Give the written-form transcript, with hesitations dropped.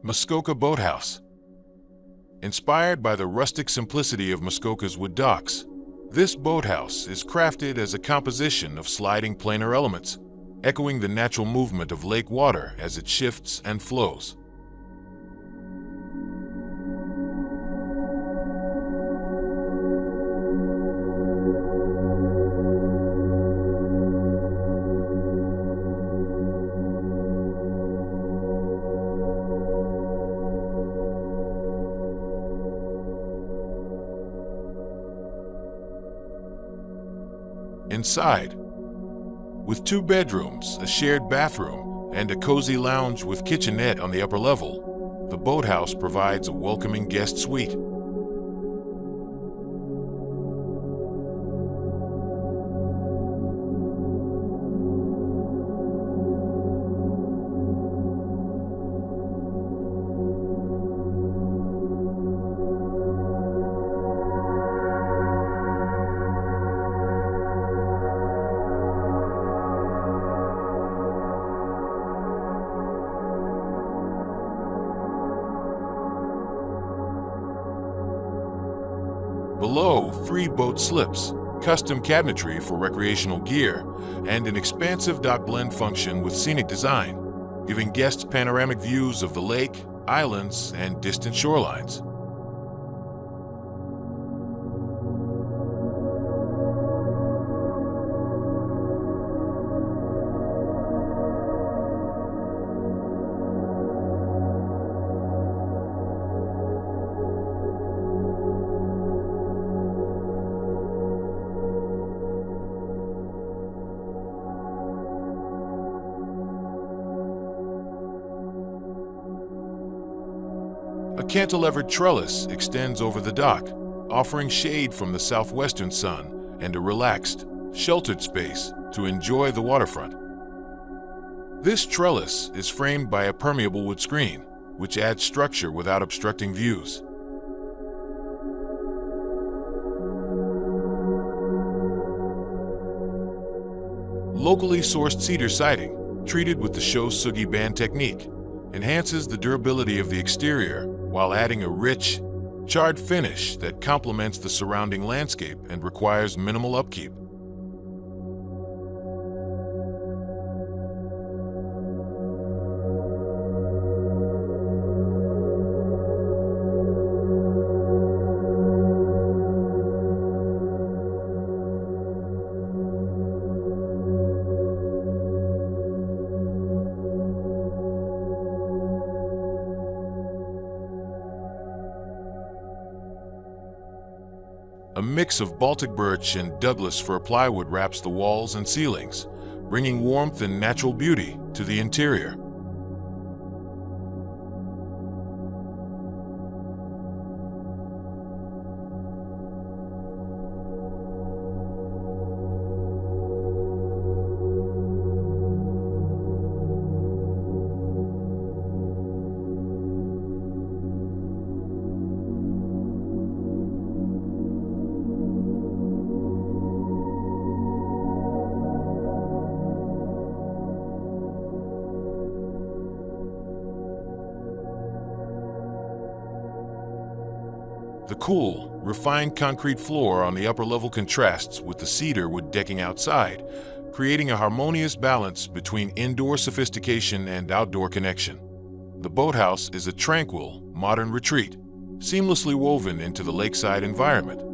Muskoka Boathouse. Inspired by the rustic simplicity of Muskoka's wood docks, this boathouse is crafted as a composition of sliding planar elements, echoing the natural movement of lake water as it shifts and flows. Inside, with 2 bedrooms, a shared bathroom, and a cozy lounge with kitchenette on the upper level, the boathouse provides a welcoming guest suite. Below, 3 boat slips, custom cabinetry for recreational gear, and an expansive dock blend function with scenic design, giving guests panoramic views of the lake, islands, and distant shorelines. A cantilevered trellis extends over the dock, offering shade from the southwestern sun and a relaxed, sheltered space to enjoy the waterfront. This trellis is framed by a permeable wood screen, which adds structure without obstructing views. Locally sourced cedar siding, treated with the Shou Sugi Ban technique, enhances the durability of the exterior while adding a rich, charred finish that complements the surrounding landscape and requires minimal upkeep. A mix of Baltic birch and Douglas fir plywood wraps the walls and ceilings, bringing warmth and natural beauty to the interior. The cool, refined concrete floor on the upper level contrasts with the cedar wood decking outside, creating a harmonious balance between indoor sophistication and outdoor connection. The boathouse is a tranquil, modern retreat, seamlessly woven into the lakeside environment.